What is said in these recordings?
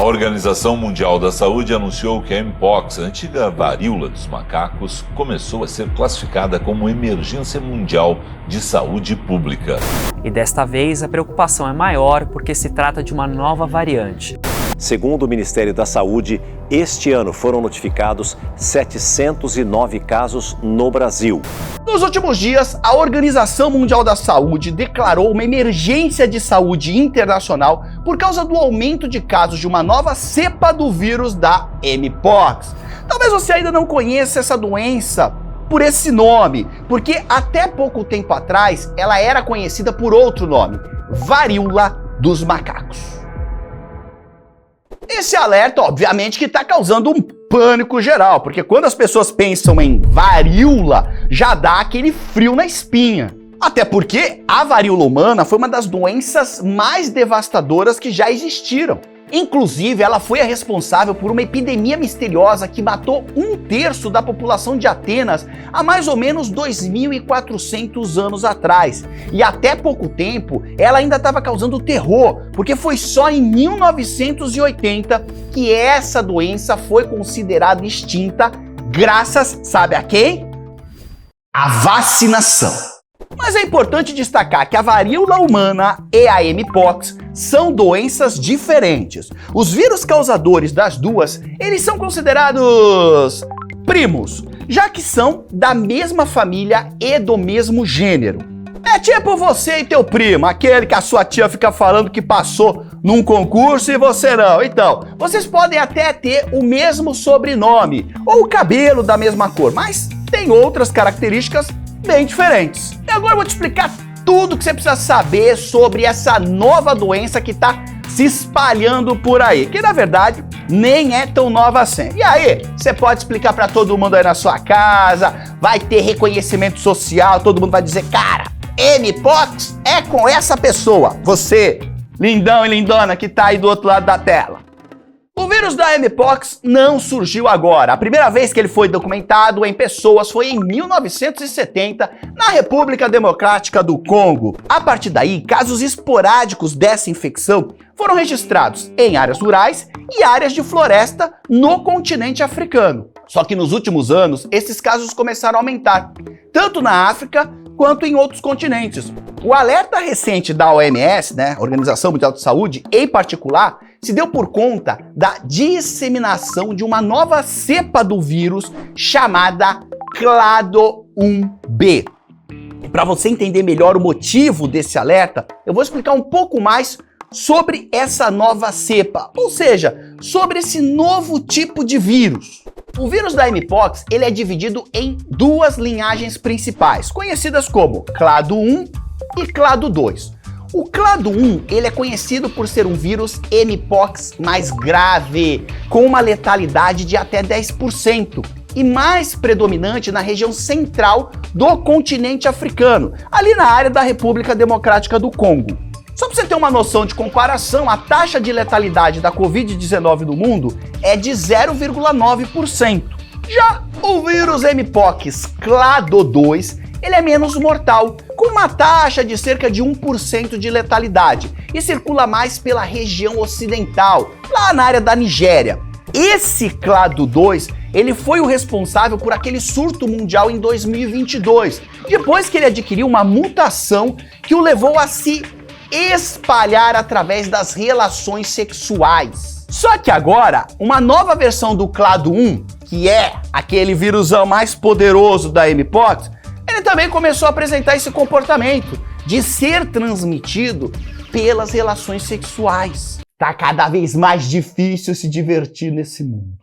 Organização Mundial da Saúde anunciou que a Mpox, a antiga varíola dos macacos, começou a ser classificada como emergência mundial de saúde pública. E desta vez a preocupação é maior porque se trata de uma nova variante. Segundo o Ministério da Saúde, este ano foram notificados 709 casos no Brasil. Nos últimos dias, a Organização Mundial da Saúde declarou uma emergência de saúde internacional por causa do aumento de casos de uma nova cepa do vírus da Mpox. Talvez você ainda não conheça essa doença por esse nome, porque até pouco tempo atrás ela era conhecida por outro nome, varíola dos macacos. Esse alerta, obviamente, que está causando um pânico geral, porque quando as pessoas pensam em varíola, já dá aquele frio na espinha. Até porque a varíola humana foi uma das doenças mais devastadoras que já existiram. Inclusive, ela foi a responsável por uma epidemia misteriosa que matou 1/3 da população de Atenas há mais ou menos 2.400 anos atrás. E até pouco tempo, ela ainda estava causando terror, porque foi só em 1980 que essa doença foi considerada extinta graças, sabe a quem? A vacinação. Mas é importante destacar que a varíola humana e a Mpox são doenças diferentes. Os vírus causadores das duas, eles são considerados primos, já que são da mesma família e do mesmo gênero. É tipo você e teu primo, aquele que a sua tia fica falando que passou num concurso e você não. Então, vocês podem até ter o mesmo sobrenome ou o cabelo da mesma cor, mas tem outras características bem diferentes. E agora eu vou te explicar tudo que você precisa saber sobre essa nova doença que está se espalhando por aí, que na verdade nem é tão nova assim. E aí, você pode explicar para todo mundo aí na sua casa, vai ter reconhecimento social, todo mundo vai dizer, cara, Mpox é com essa pessoa, você, lindão e lindona que tá aí do outro lado da tela. O vírus da Mpox não surgiu agora. A primeira vez que ele foi documentado em pessoas foi em 1970, na República Democrática do Congo. A partir daí, casos esporádicos dessa infecção foram registrados em áreas rurais e áreas de floresta no continente africano. Só que nos últimos anos, esses casos começaram a aumentar, tanto na África quanto em outros continentes. O alerta recente da OMS, Organização Mundial de Saúde, em particular, se deu por conta da disseminação de uma nova cepa do vírus chamada Clado 1B. E para você entender melhor o motivo desse alerta, eu vou explicar um pouco mais sobre essa nova cepa, ou seja, sobre esse novo tipo de vírus. O vírus da Mpox, ele é dividido em duas linhagens principais, conhecidas como Clado 1 e Clado 2. O Clado 1, ele é conhecido por ser um vírus Mpox mais grave, com uma letalidade de até 10%, e mais predominante na região central do continente africano, ali na área da República Democrática do Congo. Só para você ter uma noção de comparação, a taxa de letalidade da Covid-19 no mundo é de 0,9%. Já o vírus Mpox Clado 2, ele é menos mortal, com uma taxa de cerca de 1% de letalidade e circula mais pela região ocidental, lá na área da Nigéria. Esse Clado 2, ele foi o responsável por aquele surto mundial em 2022, depois que ele adquiriu uma mutação que o levou a se espalhar através das relações sexuais. Só que agora, uma nova versão do Clado 1, que é aquele vírusão mais poderoso da Mpox, ele também começou a apresentar esse comportamento de ser transmitido pelas relações sexuais. Tá cada vez mais difícil se divertir nesse mundo.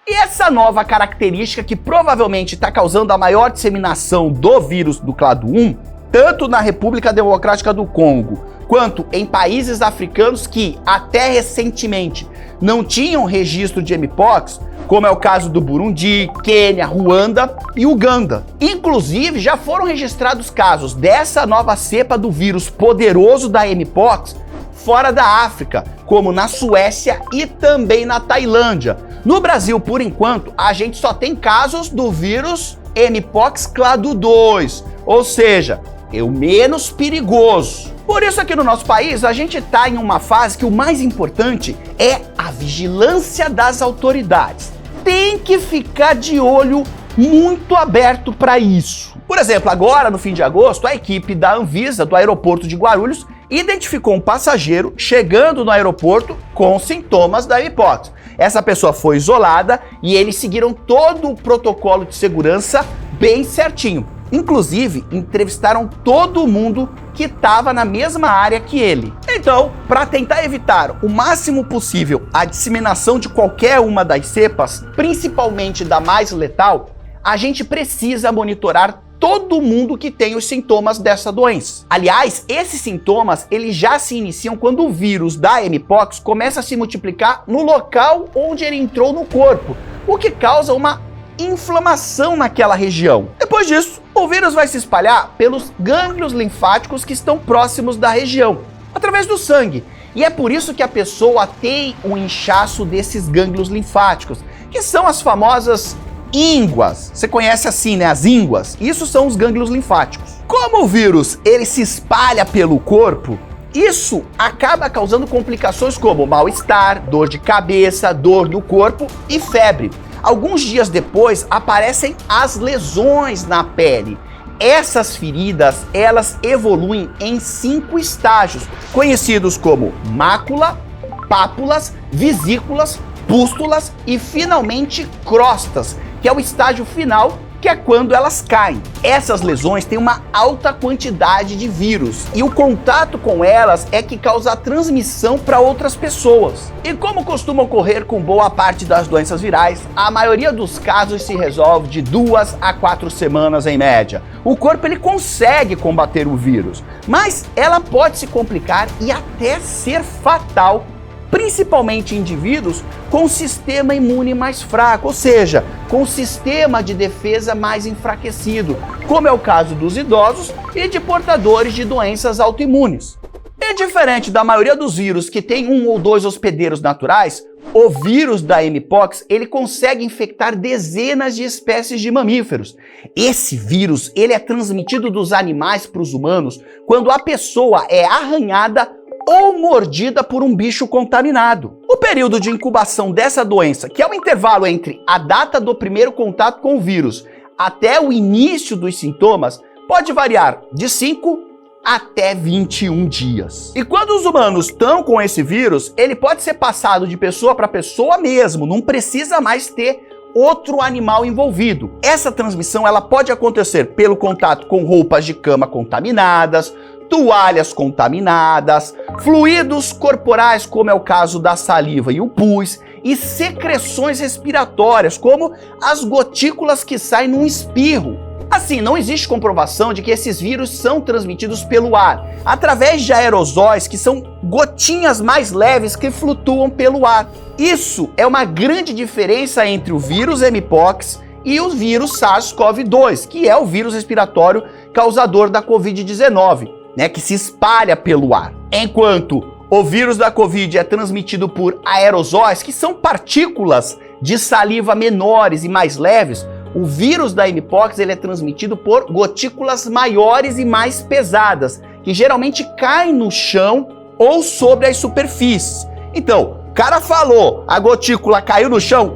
E essa nova característica que provavelmente está causando a maior disseminação do vírus do Clado 1, tanto na República Democrática do Congo, quanto em países africanos que até recentemente não tinham registro de Mpox, como é o caso do Burundi, Quênia, Ruanda e Uganda. Inclusive, já foram registrados casos dessa nova cepa do vírus poderoso da Mpox fora da África, como na Suécia e também na Tailândia. No Brasil, por enquanto, a gente só tem casos do vírus Mpox Clado 2, ou seja, é o menos perigoso. Por isso aqui no nosso país a gente está em uma fase que o mais importante é a vigilância das autoridades. Tem que ficar de olho muito aberto para isso. Por exemplo, agora no fim de agosto, a equipe da Anvisa do aeroporto de Guarulhos identificou um passageiro chegando no aeroporto com sintomas da mpox. Essa pessoa foi isolada e eles seguiram todo o protocolo de segurança bem certinho. Inclusive, entrevistaram todo mundo que estava na mesma área que ele. Então, para tentar evitar o máximo possível a disseminação de qualquer uma das cepas, principalmente da mais letal, a gente precisa monitorar todo mundo que tem os sintomas dessa doença. Aliás, esses sintomas eles já se iniciam quando o vírus da mpox começa a se multiplicar no local onde ele entrou no corpo, o que causa uma inflamação naquela região. Depois disso, o vírus vai se espalhar pelos gânglios linfáticos que estão próximos da região, através do sangue. E é por isso que a pessoa tem um inchaço desses gânglios linfáticos, que são as famosas ínguas. Você conhece assim, né? As ínguas. Isso são os gânglios linfáticos. Como o vírus ele se espalha pelo corpo, isso acaba causando complicações como mal-estar, dor de cabeça, dor no corpo e febre. Alguns dias depois aparecem as lesões na pele. Essas feridas, elas evoluem em 5 estágios, conhecidos como mácula, pápulas, vesículas, pústulas e finalmente crostas, que é o estágio final, que é quando elas caem. Essas lesões têm uma alta quantidade de vírus e o contato com elas é que causa a transmissão para outras pessoas. E como costuma ocorrer com boa parte das doenças virais, a maioria dos casos se resolve de 2 a 4 semanas em média. O corpo ele consegue combater o vírus, mas ela pode se complicar e até ser fatal, principalmente em indivíduos com sistema imune mais fraco, ou seja, com sistema de defesa mais enfraquecido, como é o caso dos idosos e de portadores de doenças autoimunes. E diferente da maioria dos vírus que tem 1 ou 2 hospedeiros naturais, o vírus da mpox ele consegue infectar dezenas de espécies de mamíferos. Esse vírus ele é transmitido dos animais para os humanos quando a pessoa é arranhada ou mordida por um bicho contaminado. O período de incubação dessa doença, que é o intervalo entre a data do primeiro contato com o vírus até o início dos sintomas, pode variar de 5 até 21 dias. E quando os humanos estão com esse vírus, ele pode ser passado de pessoa para pessoa mesmo, não precisa mais ter outro animal envolvido. Essa transmissão ela pode acontecer pelo contato com roupas de cama contaminadas, toalhas contaminadas, fluidos corporais, como é o caso da saliva e o pus, e secreções respiratórias, como as gotículas que saem num espirro. Assim, não existe comprovação de que esses vírus são transmitidos pelo ar, através de aerosóis, que são gotinhas mais leves que flutuam pelo ar. Isso é uma grande diferença entre o vírus mpox e o vírus SARS-CoV-2, que é o vírus respiratório causador da Covid-19, que se espalha pelo ar. Enquanto o vírus da Covid é transmitido por aerosóis, que são partículas de saliva menores e mais leves, o vírus da mpox ele é transmitido por gotículas maiores e mais pesadas, que geralmente caem no chão ou sobre as superfícies. Então, o cara falou, a gotícula caiu no chão,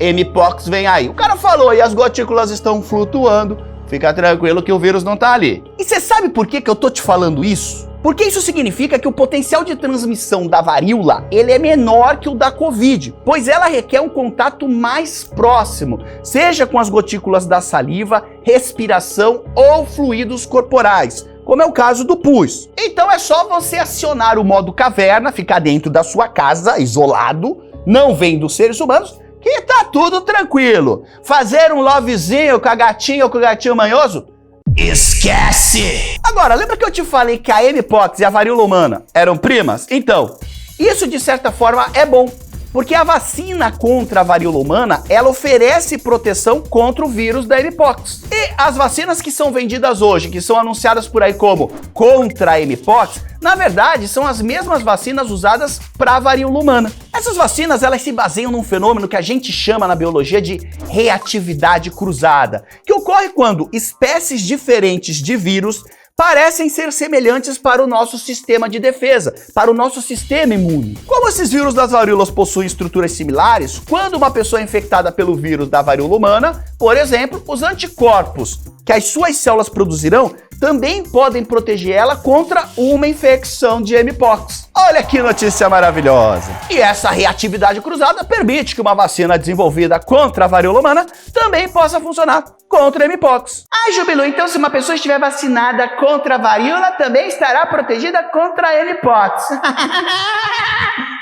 mpox vem aí. O cara falou e as gotículas estão flutuando, fica tranquilo que o vírus não tá ali. E você sabe por que eu tô te falando isso? Porque isso significa que o potencial de transmissão da varíola ele é menor que o da Covid, pois ela requer um contato mais próximo, seja com as gotículas da saliva, respiração ou fluidos corporais, como é o caso do pus. Então é só você acionar o modo caverna, ficar dentro da sua casa, isolado, não vendo seres humanos, que tá tudo tranquilo. Fazer um lovezinho com a gatinha ou com o gatinho manhoso? Esquece! Agora, lembra que eu te falei que a mpox e a varíola humana eram primas? Então, isso de certa forma é bom, porque a vacina contra a varíola humana, ela oferece proteção contra o vírus da mpox. E as vacinas que são vendidas hoje, que são anunciadas por aí como contra a mpox, na verdade são as mesmas vacinas usadas para a varíola humana. Essas vacinas, elas se baseiam num fenômeno que a gente chama na biologia de reatividade cruzada, que ocorre quando espécies diferentes de vírus parecem ser semelhantes para o nosso sistema de defesa, para o nosso sistema imune. Como esses vírus das varíolas possuem estruturas similares, quando uma pessoa é infectada pelo vírus da varíola humana, por exemplo, os anticorpos que as suas células produzirão também podem proteger ela contra uma infecção de mpox. Olha que notícia maravilhosa! E essa reatividade cruzada permite que uma vacina desenvolvida contra a varíola humana também possa funcionar contra a mpox. Ah, Jubilu, então se uma pessoa estiver vacinada contra a varíola, também estará protegida contra a mpox.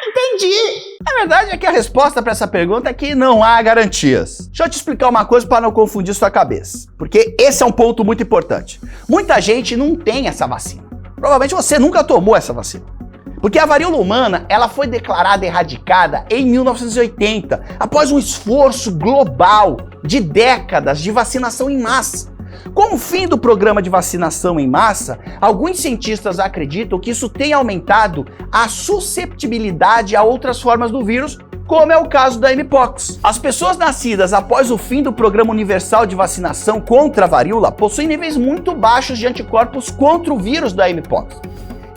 Entendi! A verdade é que a resposta para essa pergunta é que não há garantias. Deixa eu te explicar uma coisa para não confundir sua cabeça, porque esse é um ponto muito importante. Muita gente não tem essa vacina. Provavelmente você nunca tomou essa vacina. Porque a varíola humana, ela foi declarada erradicada em 1980, após um esforço global de décadas de vacinação em massa. Com o fim do programa de vacinação em massa, alguns cientistas acreditam que isso tem aumentado a susceptibilidade a outras formas do vírus, como é o caso da mpox. As pessoas nascidas após o fim do Programa Universal de Vacinação contra a varíola possuem níveis muito baixos de anticorpos contra o vírus da mpox.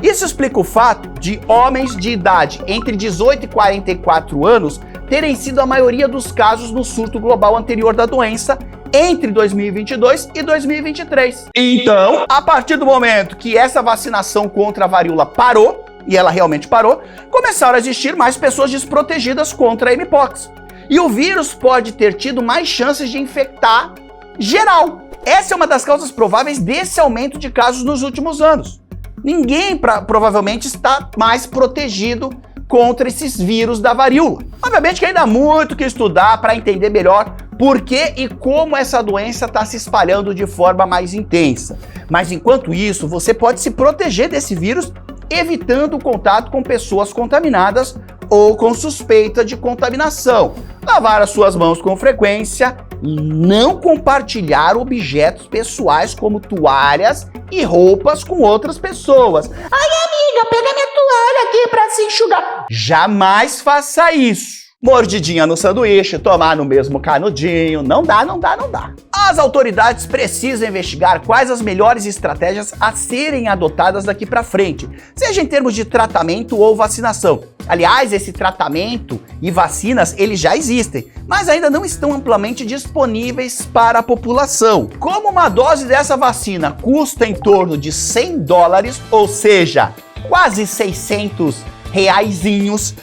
Isso explica o fato de homens de idade entre 18 e 44 anos terem sido a maioria dos casos no surto global anterior da doença entre 2022 e 2023. Então, a partir do momento que essa vacinação contra a varíola parou, e ela realmente parou, começaram a existir mais pessoas desprotegidas contra a mpox. E o vírus pode ter tido mais chances de infectar geral. Essa é uma das causas prováveis desse aumento de casos nos últimos anos. Ninguém provavelmente está mais protegido contra esses vírus da varíola. Obviamente que ainda há muito que estudar para entender melhor por que e como essa doença está se espalhando de forma mais intensa. Mas enquanto isso, você pode se proteger desse vírus evitando o contato com pessoas contaminadas ou com suspeita de contaminação. Lavar as suas mãos com frequência e não compartilhar objetos pessoais como toalhas e roupas com outras pessoas. Ai, amiga, pega minha toalha aqui para se enxugar. Jamais faça isso. Mordidinha no sanduíche, tomar no mesmo canudinho, não dá. As autoridades precisam investigar quais as melhores estratégias a serem adotadas daqui para frente, seja em termos de tratamento ou vacinação. Aliás, esse tratamento e vacinas, eles já existem, mas ainda não estão amplamente disponíveis para a população. Como uma dose dessa vacina custa em torno de $100, ou seja, quase 600 reaisinhos,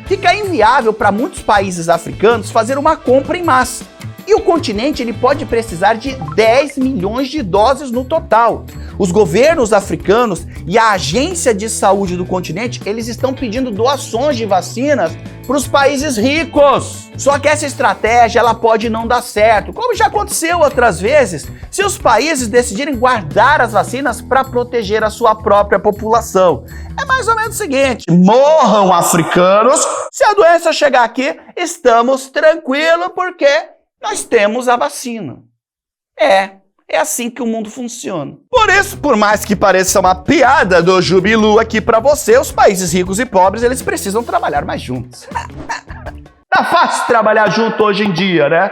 fica inviável para muitos países africanos fazer uma compra em massa. E o continente ele pode precisar de 10 milhões de doses no total. Os governos africanos e a Agência de Saúde do continente, eles estão pedindo doações de vacinas para os países ricos. Só que essa estratégia ela pode não dar certo, como já aconteceu outras vezes, se os países decidirem guardar as vacinas para proteger a sua própria população. É mais ou menos o seguinte: morram africanos, se a doença chegar aqui, estamos tranquilos porque nós temos a vacina. É assim que o mundo funciona. Por isso, por mais que pareça uma piada do Jubilu aqui pra você, os países ricos e pobres, eles precisam trabalhar mais juntos. Tá fácil trabalhar junto hoje em dia, né?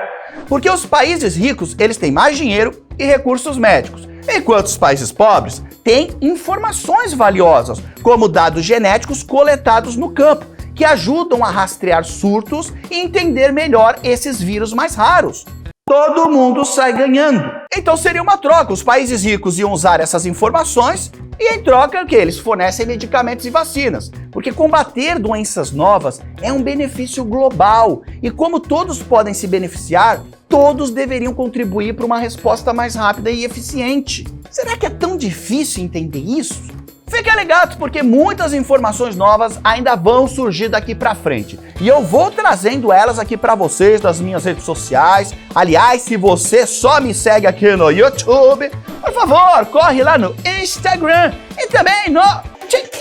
Porque os países ricos, eles têm mais dinheiro e recursos médicos, enquanto os países pobres têm informações valiosas, como dados genéticos coletados no campo, que ajudam a rastrear surtos e entender melhor esses vírus mais raros. Todo mundo sai ganhando. Então seria uma troca. Os países ricos iam usar essas informações e em troca que eles fornecem medicamentos e vacinas. Porque combater doenças novas é um benefício global. E como todos podem se beneficiar, todos deveriam contribuir para uma resposta mais rápida e eficiente. Será que é tão difícil entender isso? Fiquem ligados porque muitas informações novas ainda vão surgir daqui pra frente. E eu vou trazendo elas aqui pra vocês nas minhas redes sociais. Aliás, se você só me segue aqui no YouTube, por favor, corre lá no Instagram e também no TikTok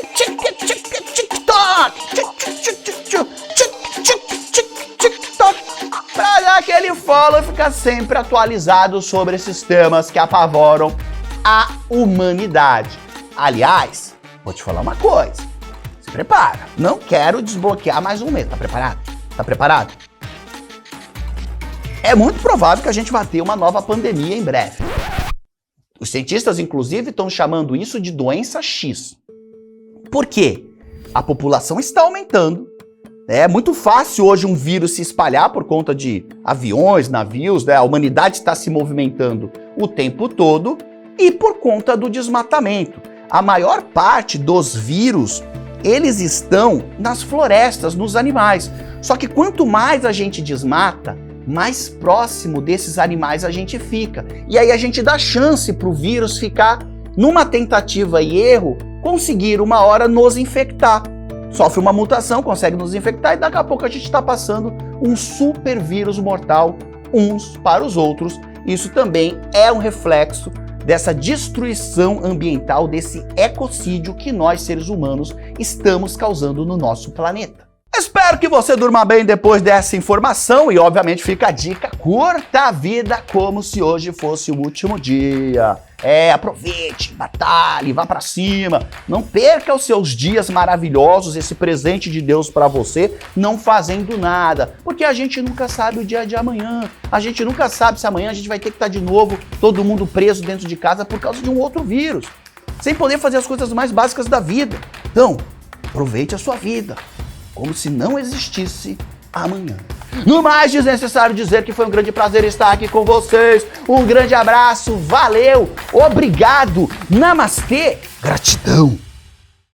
pra dar aquele follow e ficar sempre atualizado sobre esses temas que apavoram a humanidade. Aliás, vou te falar uma coisa. Se prepara. Não quero desbloquear mais um mês. Tá preparado? Tá preparado? É muito provável que a gente vá ter uma nova pandemia em breve. Os cientistas, inclusive, estão chamando isso de doença X. Por quê? A população está aumentando. É muito fácil hoje um vírus se espalhar por conta de aviões, navios, né? A humanidade está se movimentando o tempo todo e por conta do desmatamento. A maior parte dos vírus, eles estão nas florestas, nos animais. Só que quanto mais a gente desmata, mais próximo desses animais a gente fica. E aí a gente dá chance para o vírus ficar, numa tentativa e erro, conseguir uma hora nos infectar. Sofre uma mutação, consegue nos infectar e daqui a pouco a gente está passando um super vírus mortal uns para os outros. Isso também é um reflexo dessa destruição ambiental, desse ecocídio que nós, seres humanos, estamos causando no nosso planeta. Espero que você durma bem depois dessa informação e, obviamente, fica a dica: curta a vida como se hoje fosse o último dia. Aproveite, batalhe, vá pra cima. Não perca os seus dias maravilhosos, esse presente de Deus pra você, não fazendo nada. Porque a gente nunca sabe o dia de amanhã. A gente nunca sabe se amanhã a gente vai ter que estar de novo todo mundo preso dentro de casa por causa de um outro vírus, sem poder fazer as coisas mais básicas da vida. Então, aproveite a sua vida como se não existisse amanhã. No mais, desnecessário dizer que foi um grande prazer estar aqui com vocês. Um grande abraço, valeu, obrigado, namastê, gratidão.